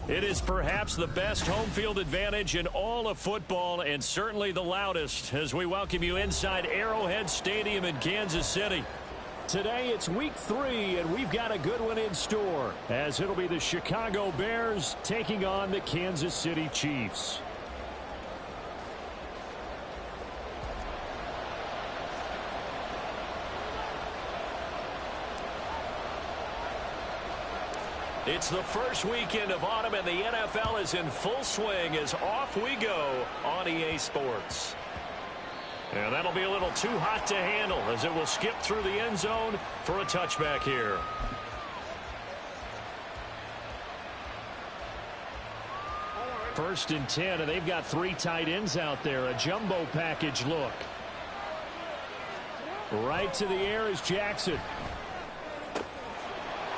It is perhaps the best home field advantage in all of football and certainly the loudest as we welcome you inside Arrowhead Stadium in Kansas City. Today it's week 3 and we've got a good one in store as it'll be the Chicago Bears taking on the Kansas City Chiefs. It's the first weekend of autumn, and the NFL is in full swing as off we go on EA Sports. And that'll be a little too hot to handle as it will skip through the end zone for a touchback here. First and 10, and they've got 3 tight ends out there. A jumbo package look. Right to the air is Jackson.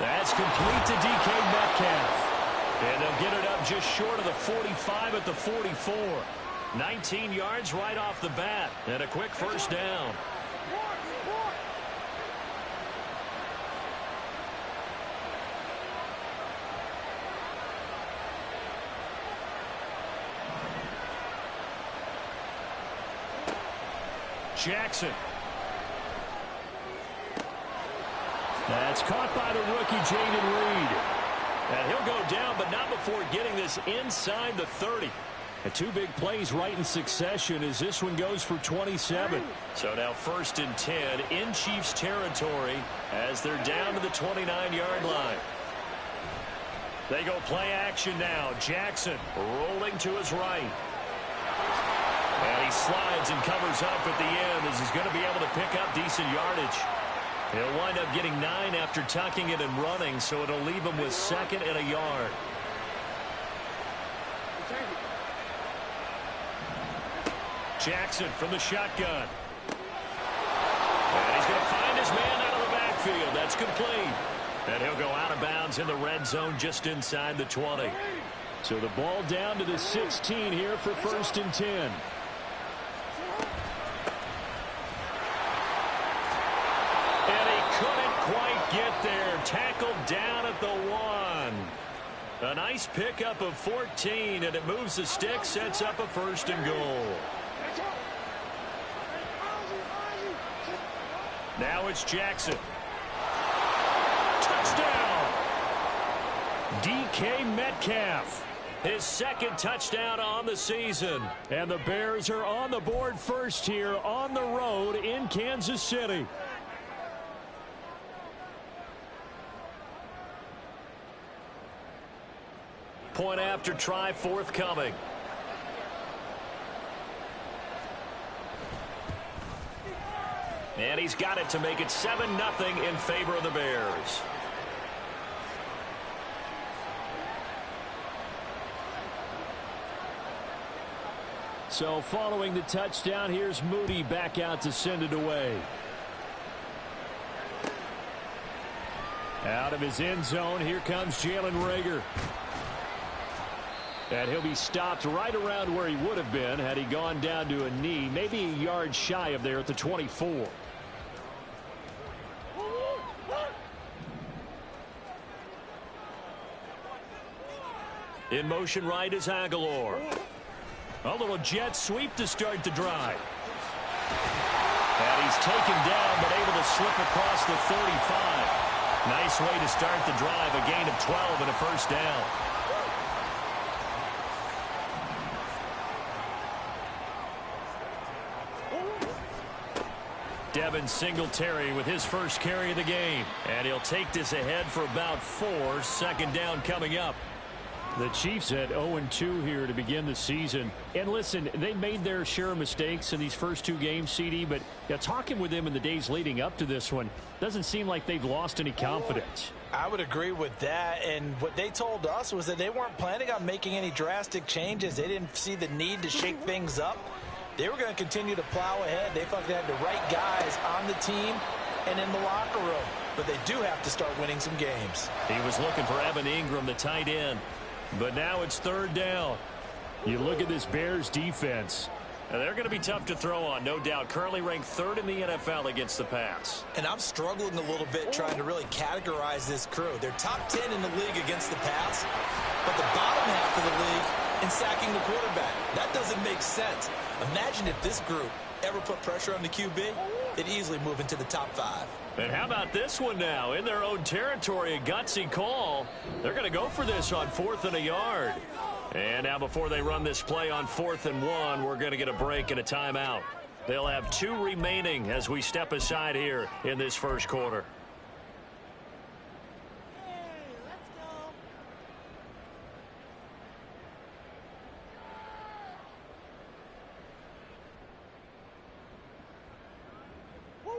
That's complete to DK Metcalf. And they'll get it up just short of the 45 at the 44. 19 yards right off the bat. And a quick first down. Jackson. That's caught by the rookie, Jaden Reed. And he'll go down, but not before getting this inside the 30. And 2 big plays right in succession as this one goes for 27. So now first and 10 in Chiefs territory as they're down to the 29-yard line. They go play action now. Jackson rolling to his right. And he slides and covers up at the end as he's going to be able to pick up decent yardage. He'll wind up getting 9 after tucking it and running, so it'll leave him with 2nd and a yard. Jackson from the shotgun. And he's going to find his man out of the backfield. That's complete. And he'll go out of bounds in the red zone just inside the 20. So the ball down to the 16 here for first and 10. Get there, tackled down at the 1. A nice pickup of 14, and it moves the stick, sets up a first and goal. Now it's Jackson. Touchdown! DK Metcalf. His 2nd touchdown on the season. And the Bears are on the board first here on the road in Kansas City. Point after try forthcoming. And he's got it to make it 7-0 in favor of the Bears. So following the touchdown, here's Moody back out to send it away. Out of his end zone, here comes Jalen Reagor. And he'll be stopped right around where he would have been had he gone down to a knee, maybe a yard shy of there at the 24. In motion right is Aguilar. A little jet sweep to start the drive. And he's taken down but able to slip across the 35. Nice way to start the drive, a gain of 12 and a first down. Devin Singletary with his first carry of the game. And he'll take this ahead for about 4. 2nd down coming up. The Chiefs at 0-2 here to begin the season. And listen, they made their share of mistakes in these first 2 games, CD, but talking with them in the days leading up to this one, doesn't seem like they've lost any confidence. I would agree with that, and what they told us was that they weren't planning on making any drastic changes. They didn't see the need to shake things up. They were going to continue to plow ahead. They felt they had the right guys on the team and in the locker room, but they do have to start winning some games. He was looking for Evan Ingram, the tight end. But now it's 3rd down. You look at this Bears defense. And they're going to be tough to throw on, no doubt. Currently ranked 3rd in the NFL against the pass. And I'm struggling a little bit trying to really categorize this crew. They're top 10 in the league against the pass, but the bottom half of the league in sacking the quarterback. That doesn't make sense. Imagine if this group ever put pressure on the QB, it'd easily move into the top 5. And how about this one now? In their own territory, a gutsy call. They're going to go for this on 4th and a yard. And now before they run this play on 4th and 1, we're going to get a break and a timeout. They'll have 2 remaining as we step aside here in this first quarter.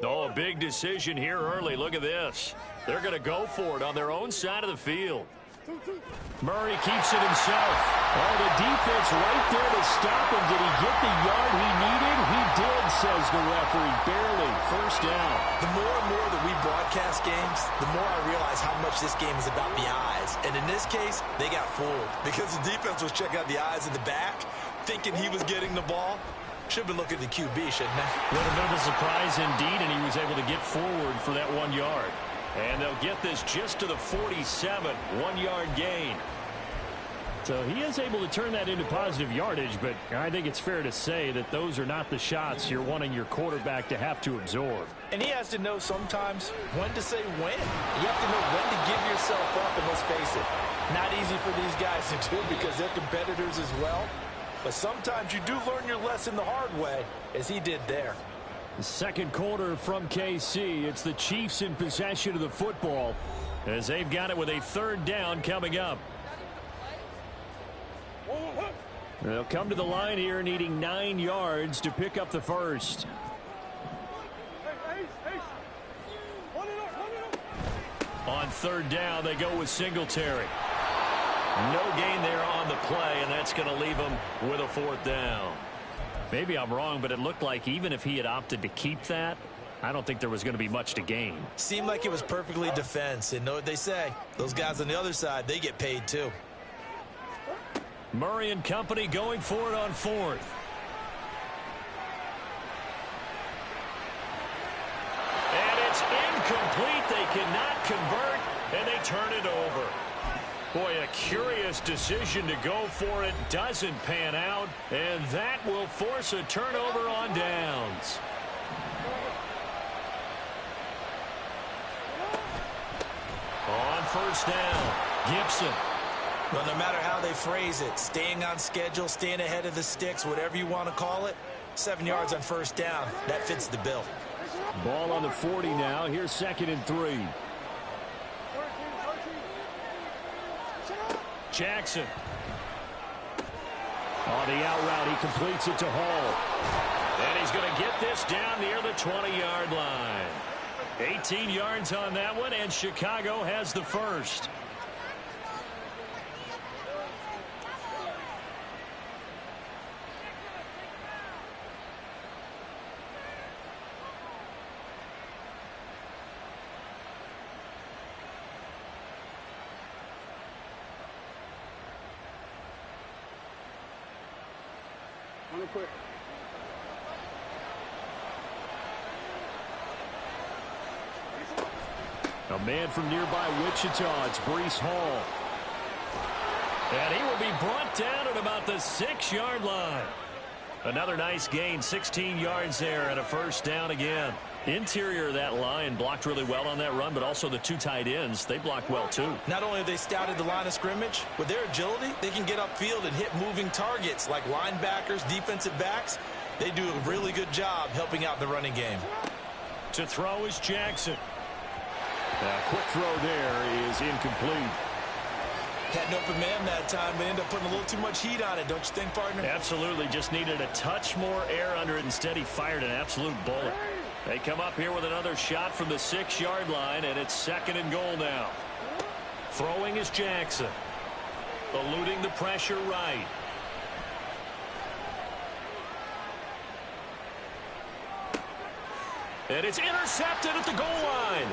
Oh, a big decision here early. Look at this. They're going to go for it on their own side of the field. Murray keeps it himself. Oh, the defense right there to stop him. Did he get the yard he needed? He did, says the referee. Barely. First down. The more and more that we broadcast games, the more I realize how much this game is about the eyes. And in this case, they got fooled because the defense was checking out the eyes in the back, thinking he was getting the ball. Should have been looking at the QB, shouldn't they? A little bit of a surprise indeed, and he was able to get forward for that 1 yard. And they'll get this just to the 47, 1-yard gain. So he is able to turn that into positive yardage, but I think it's fair to say that those are not the shots you're wanting your quarterback to have to absorb. And he has to know sometimes when to say when. You have to know when to give yourself up, and let's face it, not easy for these guys to do because they're competitors as well. But sometimes you do learn your lesson the hard way, as he did there. The second quarter from KC. It's the Chiefs in possession of the football as they've got it with a 3rd down coming up. They'll come to the line here needing 9 yards to pick up the first. On 3rd down, they go with Singletary. No gain there on the play, and that's going to leave them with a 4th down. Maybe I'm wrong, but it looked like even if he had opted to keep that, I don't think there was going to be much to gain. Seemed like it was perfectly defense. And know what they say? Those guys on the other side, they get paid too. Murray and company going for it on 4th. And it's incomplete. They cannot convert, and they turn it over. Boy, a curious decision to go for it. Doesn't pan out, and that will force a turnover on downs. On 1st down, Gibson. Well, no matter how they phrase it, staying on schedule, staying ahead of the sticks, whatever you want to call it, 7 yards on 1st down, that fits the bill. Ball on the 40 now. Here's 2nd and 3. Jackson. On the out route, he completes it to Hall. And he's going to get this down near the 20-yard line. 18 yards on that one, and Chicago has the first. Quick. A man from nearby Wichita, it's Breece Hall. And he will be brought down at about the 6-yard line. Another nice gain, 16 yards there, and a 1st down again. Interior of that line blocked really well on that run, but also the 2 tight ends, they blocked well too. Not only have they scouted the line of scrimmage, with their agility, they can get upfield and hit moving targets like linebackers, defensive backs. They do a really good job helping out the running game. To throw is Jackson. A quick throw there is incomplete. Had an open man that time, but ended up putting a little too much heat on it, don't you think, partner? Absolutely, just needed a touch more air under it. Instead, he fired an absolute bullet. They come up here with another shot from the 6-yard line, and it's 2nd and goal now. Throwing is Jackson. Eluding the pressure right. And it's intercepted at the goal line.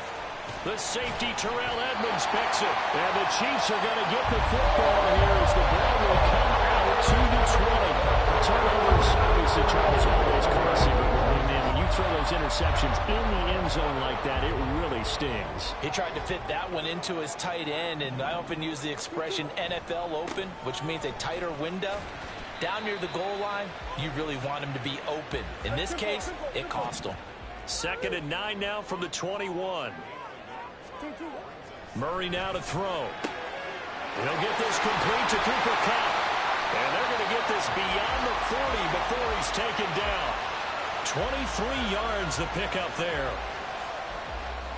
The safety, Terrell Edmonds, picks it. And the Chiefs are going to get the football here as the ball will come out to the 20. Turnovers, obviously, Charles, always costly, but when you throw those interceptions in the end zone like that, it really stings. He tried to fit that one into his tight end, and I often use the expression NFL open, which means a tighter window. Down near the goal line, you really want him to be open. In this case, it cost him. 2nd and 9 now from the 21. Murray now to throw. He'll get this complete to Cooper Kupp. And they're going to get this beyond the 40 before he's taken down. 23 yards the pickup there.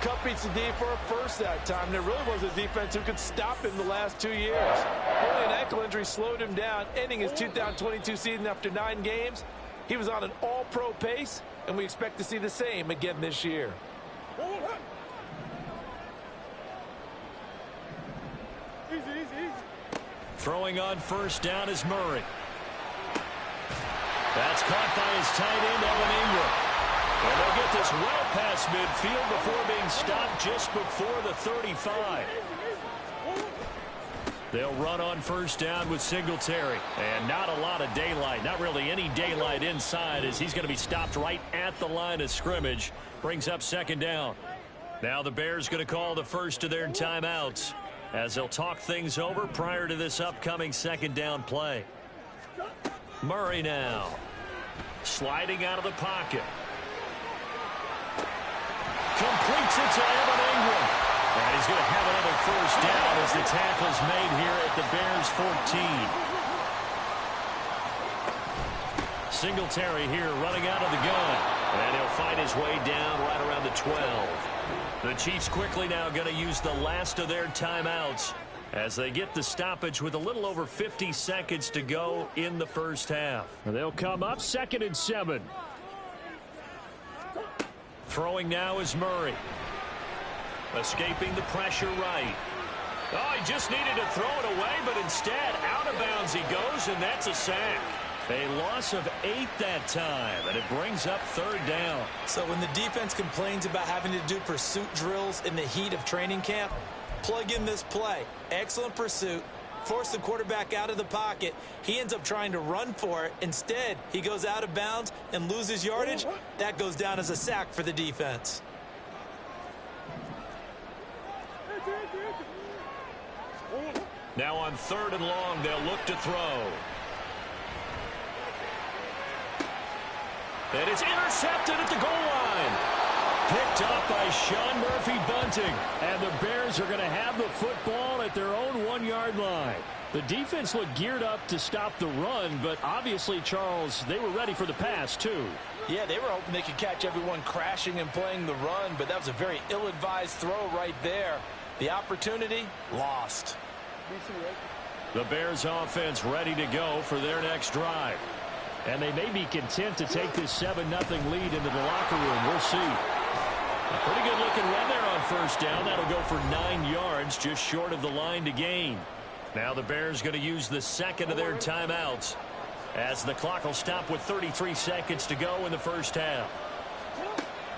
Kupp beats the D for a first that time. There really was a defense who could stop him the last 2 years. Only an ankle injury slowed him down, ending his 2022 season after 9 games. He was on an all-pro pace, and we expect to see the same again this year. Throwing on first down is Murray. That's caught by his tight end, Evan Ingram. And they'll get this well past midfield before being stopped just before the 35. They'll run on first down with Singletary. And not a lot of daylight. Not really any daylight inside as he's going to be stopped right at the line of scrimmage. Brings up 2nd down. Now the Bears going to call the first of their timeouts as they'll talk things over prior to this upcoming 2nd down play. Murray now. Sliding out of the pocket. Completes it to Evan Ingram. And he's going to have another first down as the tackle's made here at the Bears 14. Singletary here running out of the gun. And he'll fight his way down right around the 12. The Chiefs quickly now going to use the last of their timeouts as they get the stoppage with a little over 50 seconds to go in the first half. And they'll come up 2nd and 7. Throwing now is Murray. Escaping the pressure right. Oh, he just needed to throw it away, but instead out of bounds he goes, and that's a sack. A loss of 8 that time, and it brings up 3rd down. So when the defense complains about having to do pursuit drills in the heat of training camp, plug in this play. Excellent pursuit. Force the quarterback out of the pocket. He ends up trying to run for it. Instead, he goes out of bounds and loses yardage. That goes down as a sack for the defense. Now on 3rd and long, they'll look to throw. And it's intercepted at the goal line. Picked up by Sean Murphy-Bunting. And the Bears are going to have the football at their own 1-yard line. The defense looked geared up to stop the run, but obviously, Charles, they were ready for the pass, too. Yeah, they were hoping they could catch everyone crashing and playing the run, but that was a very ill-advised throw right there. The opportunity, lost. The Bears offense ready to go for their next drive. And they may be content to take this 7-0 lead into the locker room. We'll see. A pretty good looking run there on first down. That'll go for 9 yards, just short of the line to gain. Now the Bears going to use the 2nd of their timeouts as the clock will stop with 33 seconds to go in the first half.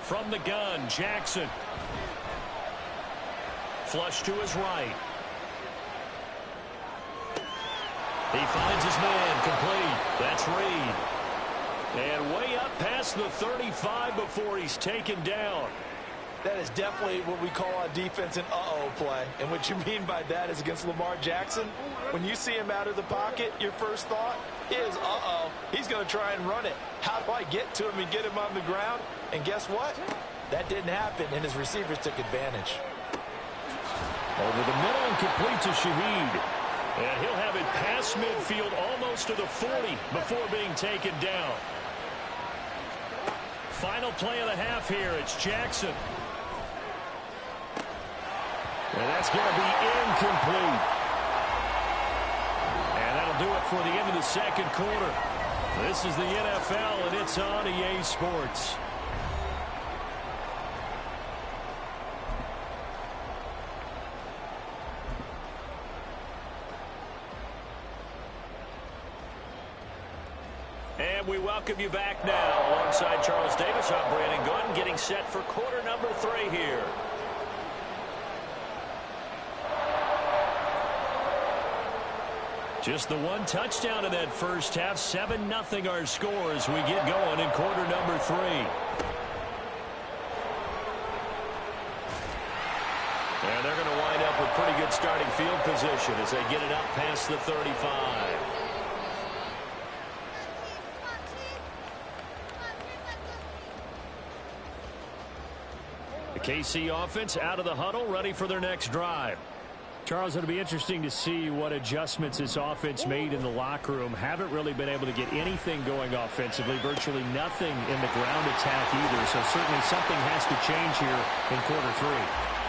From the gun, Jackson. Flush to his right. He finds his man complete. That's Reed. And way up past the 35 before he's taken down. That is definitely what we call on defense an uh-oh play. And what you mean by that is against Lamar Jackson, when you see him out of the pocket, your first thought is, uh-oh, he's going to try and run it. How do I get to him and get him on the ground? And guess what? That didn't happen, and his receivers took advantage. Over the middle and complete to Shaheed. And he'll have it past midfield almost to the 40 before being taken down. Final play of the half here. It's Jackson. And that's going to be incomplete. And that'll do it for the end of the second quarter. This is the NFL, and it's on EA Sports. And we welcome you back now. Alongside Charles Davis, I'm Brandon Gunn, getting set for quarter number 3 here. Just the one touchdown in that first half. 7-0 our score as we get going in quarter number 3. And they're going to wind up with pretty good starting field position as they get it up past the 35. The KC offense out of the huddle, ready for their next drive. Charles, it'll be interesting to see what adjustments this offense made in the locker room. Haven't really been able to get anything going offensively, virtually nothing in the ground attack either. So certainly something has to change here in quarter 3.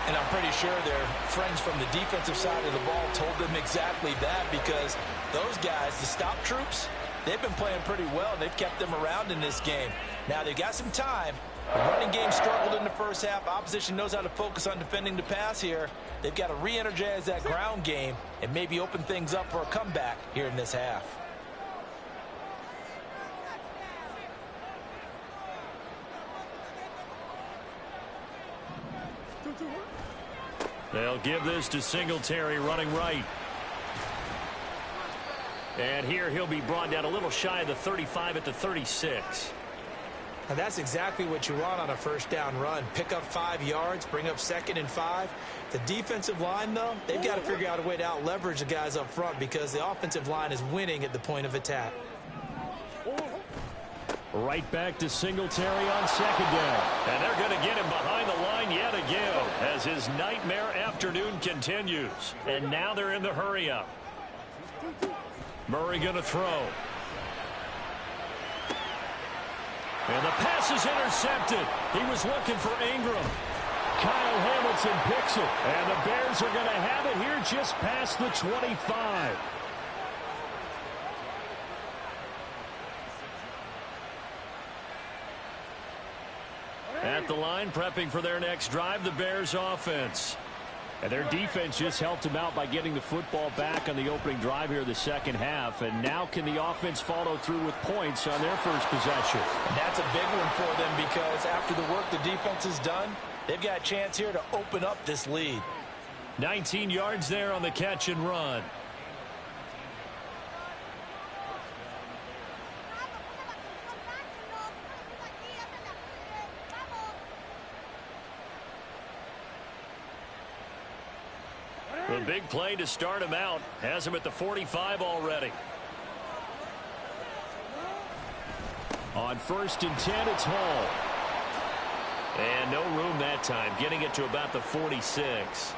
And I'm pretty sure their friends from the defensive side of the ball told them exactly that, because those guys, the stop troops, they've been playing pretty well. They've kept them around in this game. Now they've got some time. The running game struggled in the first half. Opposition knows how to focus on defending the pass here. They've got to re-energize that ground game and maybe open things up for a comeback here in this half. They'll give this to Singletary running right. And here he'll be brought down a little shy of the 35 at the 36. And that's exactly what you want on a first down run. Pick up 5 yards, bring up 2nd and 5. The defensive line, though, they've got to figure out a way to out-leverage the guys up front because the offensive line is winning at the point of attack. Right back to Singletary on 2nd down. And they're going to get him behind the line yet again as his nightmare afternoon continues. And now they're in the hurry-up. Murray going to throw. And the pass is intercepted. He was looking for Ingram. Kyle Hamilton picks it. And the Bears are going to have it here just past the 25. At the line, prepping for their next drive, the Bears offense. And their defense just helped them out by getting the football back on the opening drive here the second half. And now can the offense follow through with points on their first possession? And that's a big one for them because after the work the defense has done, they've got a chance here to open up this lead. 19 yards there on the catch and run. The big play to start him out has him at the 45 already. On 1st and 10, it's Hall. And no room that time, getting it to about the 46.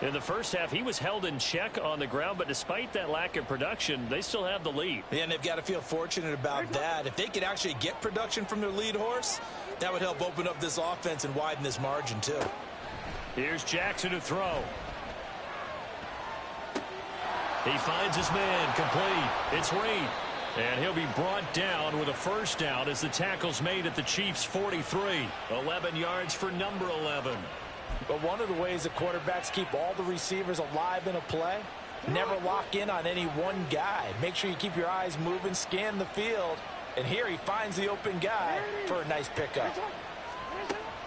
In the first half, he was held in check on the ground, but despite that lack of production, they still have the lead. Yeah, and they've got to feel fortunate about that. If they could actually get production from their lead horse, that would help open up this offense and widen this margin, too. Here's Jackson to throw. He finds his man, complete. It's Reed. And he'll be brought down with a first down as the tackle's made at the Chiefs' 43. 11 yards for number 11. But one of the ways that quarterbacks keep all the receivers alive in a play, never lock in on any one guy. Make sure you keep your eyes moving, scan the field. And here he finds the open guy for a nice pickup.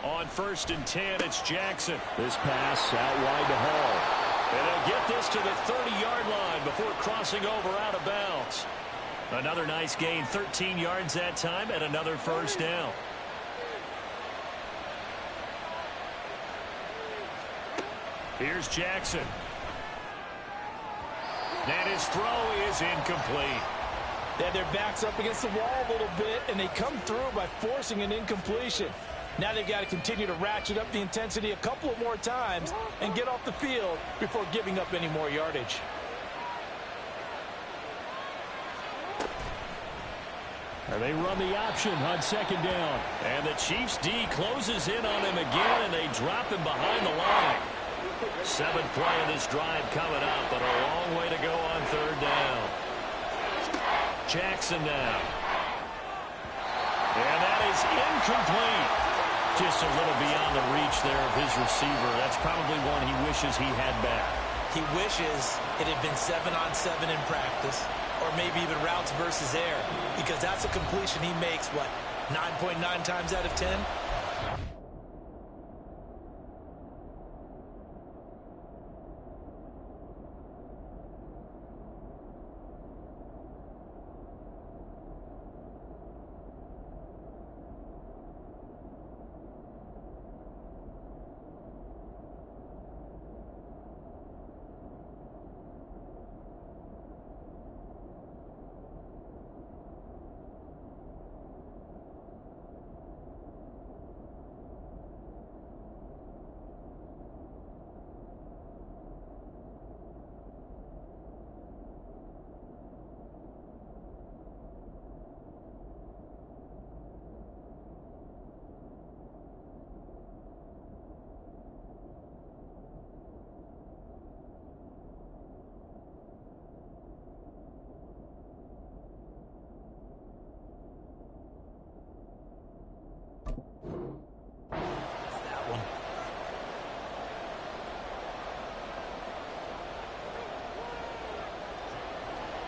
On 1st and 10, it's Jackson. This pass out wide to Hall. And they'll get this to the 30-yard line before crossing over out of bounds. Another nice gain, 13 yards that time, and another first down. Here's Jackson. And his throw is incomplete. They had their backs up against the wall a little bit, and they come through by forcing an incompletion. Now they've got to continue to ratchet up the intensity a couple of more times and get off the field before giving up any more yardage. And they run the option on 2nd down. And the Chiefs D closes in on him again, and they drop him behind the line. 7th play of this drive coming up, but a long way to go on 3rd down. Jackson now. And that is incomplete. Just a little beyond the reach there of his receiver. That's probably one he wishes he had back. He wishes it had been 7-on-7 in practice, or maybe even routes versus air, because that's a completion he makes, what, 9.9 times out of 10?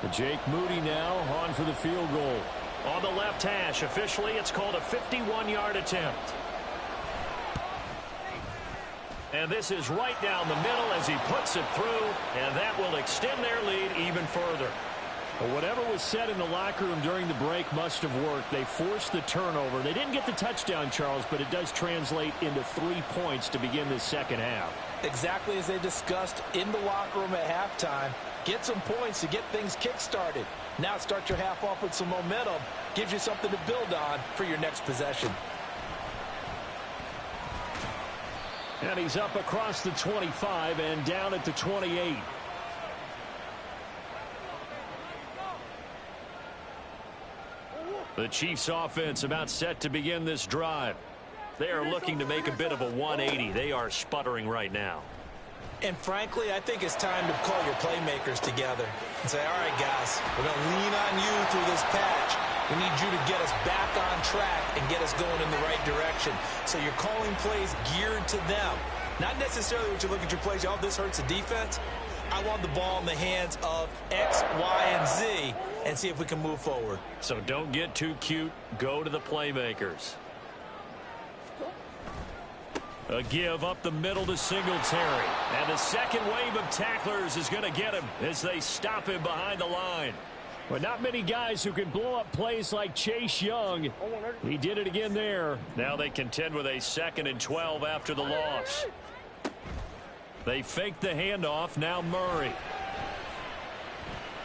Jake Moody now on for the field goal. On the left hash, officially it's called a 51-yard attempt. And this is right down the middle as he puts it through, and that will extend their lead even further. Well, whatever was said in the locker room during the break must have worked. They forced the turnover. They didn't get the touchdown, Charles, but it does translate into 3 points to begin this second half. Exactly as they discussed in the locker room at halftime. Get some points to get things kick-started. Now start your half off with some momentum. Gives you something to build on for your next possession. And he's up across the 25 and down at the 28. The Chiefs offense about set to begin this drive. They are looking to make a bit of a 180. They are sputtering right now. And frankly, I think it's time to call your playmakers together and say, all right, guys, we're going to lean on you through this patch. We need you to get us back on track and get us going in the right direction. So you're calling plays geared to them. Not necessarily what you look at your plays, oh, this hurts the defense. I want the ball in the hands of X, Y, and Z and see if we can move forward. So don't get too cute. Go to the playmakers. A give up the middle to Singletary. And the second wave of tacklers is going to get him as they stop him behind the line. But not many guys who can blow up plays like Chase Young. He did it again there. Now they contend with a 2nd and 12 after the loss. They fake the handoff. Now Murray.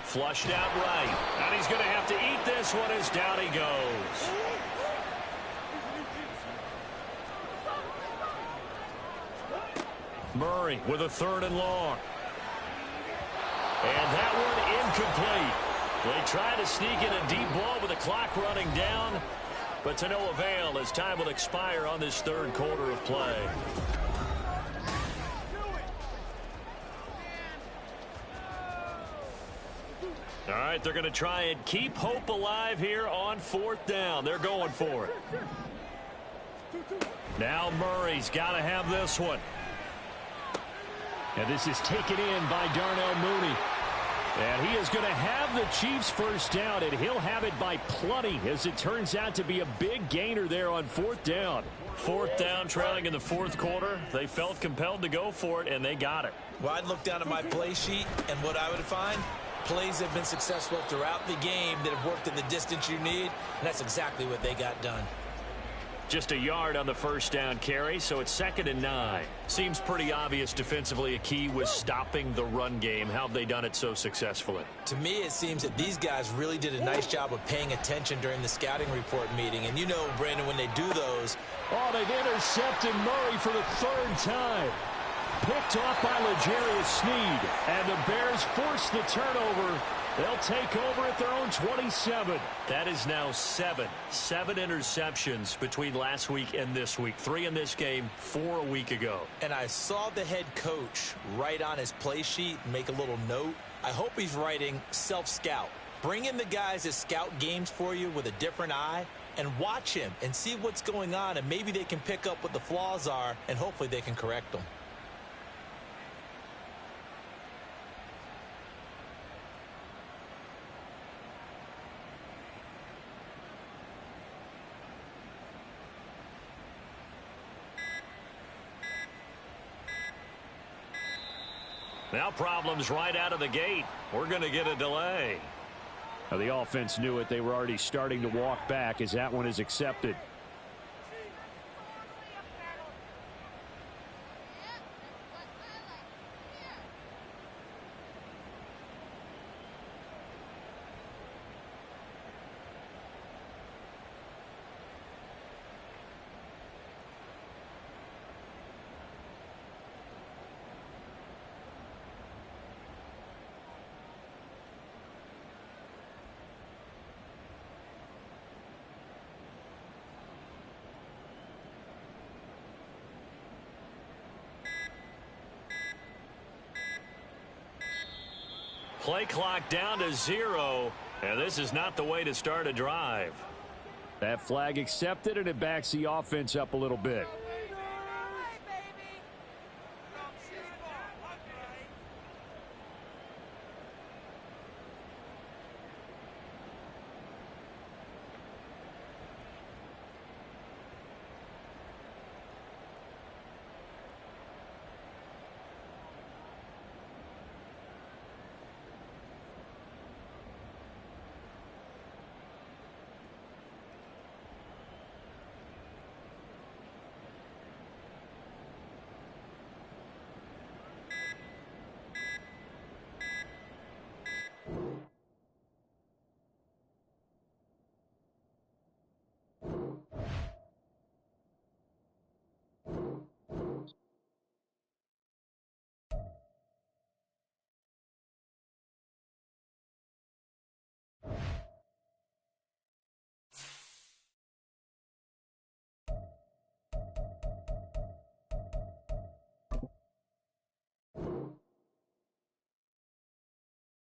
Flushed out right. And he's going to have to eat this one as down he goes. Murray with a 3rd and long. And that one incomplete. They try to sneak in a deep ball with the clock running down, but to no avail as time will expire on this 3rd quarter of play. All right, they're going to try and keep hope alive here on 4th down. They're going for it. Now Murray's got to have this one. And this is taken in by Darnell Mooney. And he is going to have the Chiefs first down, and he'll have it by plenty as it turns out to be a big gainer there on 4th down. 4th down, trailing in the 4th quarter. They felt compelled to go for it, and they got it. Well, I'd look down at my play sheet, and what I would find, plays have been successful throughout the game that have worked in the distance you need, and that's exactly what they got done. Just a yard on the first down carry, so it's 2nd and 9. Seems pretty obvious defensively a key was stopping the run game. How have they done it so successfully? To me, it seems that these guys really did a nice job of paying attention during the scouting report meeting. And you know, Brandon, when they do those... Oh, they've intercepted Murray for the 3rd time. Picked off by L'Jarius Sneed. And the Bears force the turnover. They'll take over at their own 27. That is now 7 interceptions between last week and this week. 3 in this game, 4 a week ago. And I saw the head coach write on his play sheet, make a little note. I hope he's writing self-scout. Bring in the guys that scout games for you with a different eye and watch him and see what's going on, and maybe they can pick up what the flaws are, and hopefully they can correct them. Now problems right out of the gate. We're going to get a delay. Now the offense knew it. They were already starting to walk back as that one is accepted. Play clock down to 0, and this is not the way to start a drive. That flag accepted, and it backs the offense up a little bit.